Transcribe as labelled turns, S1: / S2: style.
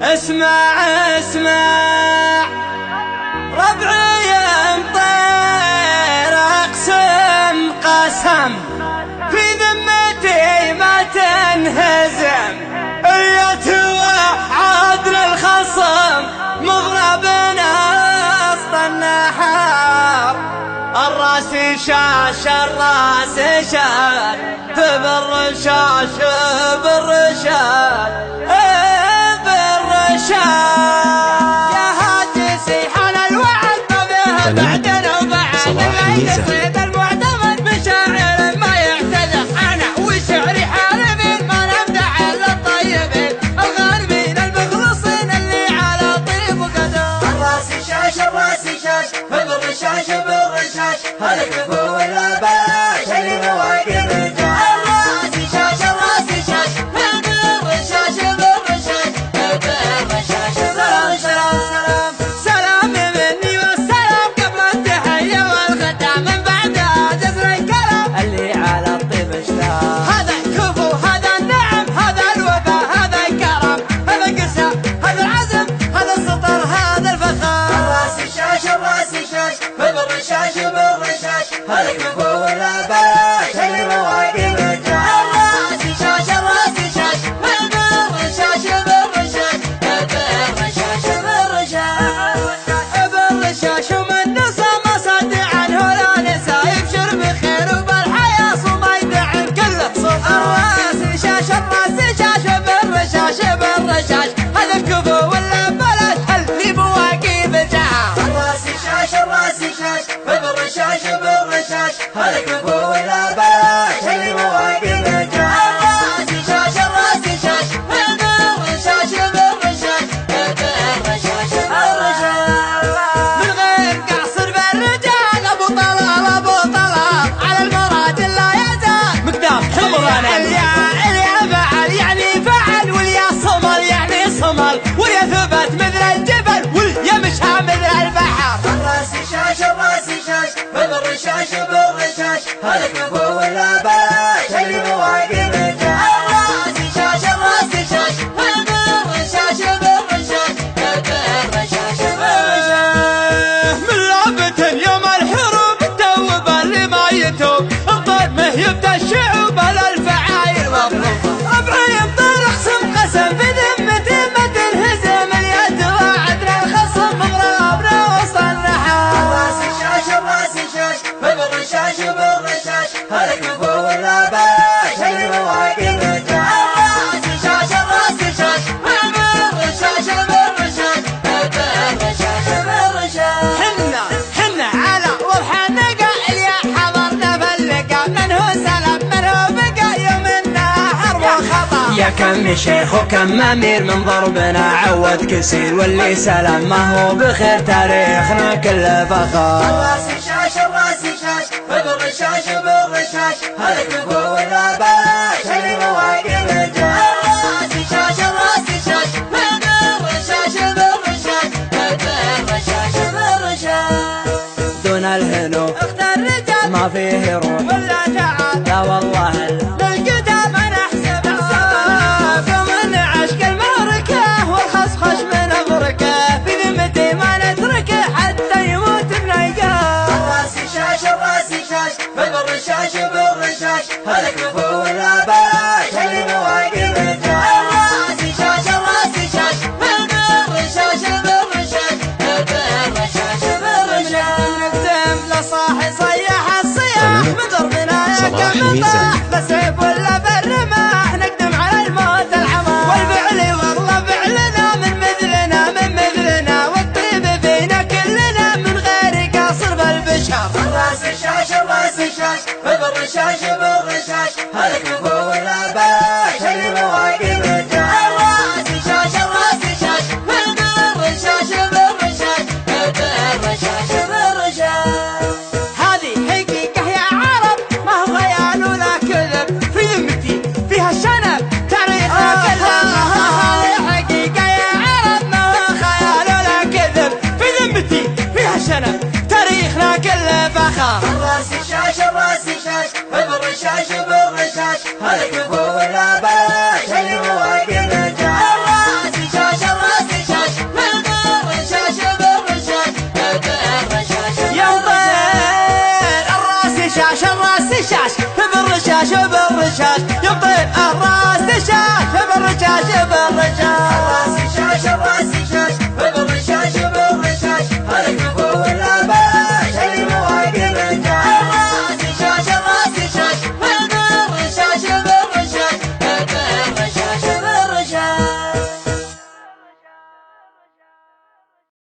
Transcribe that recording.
S1: اسمع اسمع ربعي مطير اقسم قسم في ذمتي ما تنهزم يا توعد للخصم مضربنا وسط النحار الراس شاش الراس شاش بالرشاش بالرشاش يا هاجسي حال الوعد طبيها بعدنا وبعد يصيد المعتمد بشاعر ما يعتذر انا وشعري حاربين ما نبدع الا الطيبين الغالبين المخلصين اللي على طيب وقدر
S2: الراس شاش بالرشاش بالرشاش هالكفو والاباش اللي مواقف الرجال الراس شاش بالرشاش بالرشاش بالرشاش
S1: سلام سلام مني والسلام قبل التحية والغدا من بعدها جزر الكلام اللي على الطيب اشتاق هذا كفو هذا النعم هذا الوفا هذا الكرم هذا القسى هذا العزم هذا السطر هذا الفخار
S2: الراس شاش بالرشاش بالرشاش هالكفو والاباش اللي مواقف الرجال
S1: الراس شاش
S2: بالرشاش بالرشاش بالرشاش
S1: بالرشاش ومن نصى ما صد عنه لا نسى يبشر بخير وبالحياة صوما يدعم كل صوت الراس شاش بالرشاش هذا الكفو ولا بلاش اللي بواقف جاه
S2: الراس شاش بالرشاش بالرشاش هالكفو والاباش اللي مواقف الرجال
S1: الراس شاش
S2: بالرشاش بالرشاش بالرشاش
S1: من غير قصر بالرجال ابو طلال على المراد لا يزال مقدام حمرنا اليا فعل يعني فعل واليا صمل يعني صمل واليا ثبت مثل الجبل واليا مشى مثل البحر
S2: الراس شاش بالرشاش بالرشاش هالكفو والاباش اللي مواقف الرجال
S1: الراس شاش
S2: بالرشاش بالرشاش بالرشاش
S1: من لعبة يوم الحروب توب اللي ما يتوب الضرب ما يبدا الشعوب على الفعايل مضروبة ربعي يمطر اقسم قسم في ذمتي ما تنهزم اليد وعدنا الخصم مغربنا وسط النحار
S2: الراس شاش بالرشاش بالرشاش هالكفو والاباش اللي مواقف الرجال
S1: الراس شاش
S2: بالرشاش بالرشاش بالرشاش بالرشاش
S1: حنا على وضح النقا اللي حضرنا باللقا من هو سلام من هو بقى يوم النهر وخطر يا كم شيخ وكم امير من ضربنا عود كسير واللي سلام ما هو بخير تاريخنا كله فخر
S2: الراس شاش بالرشاش بالرشاش هالكفو والاباش اللي مواقف الرجال
S1: الراس شاش
S2: بالرشاش بالرشاش بالرشاش بالرشاش
S1: دون الهنو اختار رجال ما فيه روح ولا تعال لا والله للقتال ما نحسب حساب ومن عشق المعركة والخصخش من بركة في ذمتي ما نتركه حتى يموت بنيقاه
S2: الراس شاش بالرشاش بالرشاش هالكفو والاباش اللي مواقف الرجال
S1: الراس شاش
S2: بالرشاش بالرشاش بالرشاش بالرشاش
S1: نقدم لصاحي صيح الصياح بضربنا يا كم طاح بسيف ولا بالرماح نقدم على الموت العمار والفعل والله فعلنا من مثلنا والطيب فينا كلنا من غير قصر بالبشر
S2: الراس شاش بالرشاش بالرشاش هالكفو والاباش اللي مواقف الرجال
S1: الراس شاش
S2: بالرشاش بالرشاش بالرشاش بالرشاش
S1: هذه حقيقة يا عرب ما هو خيال ولا كذب في بالرشاش بالرشاش بالرشاش يبطل الراس شاش بالرشاش بالرشاش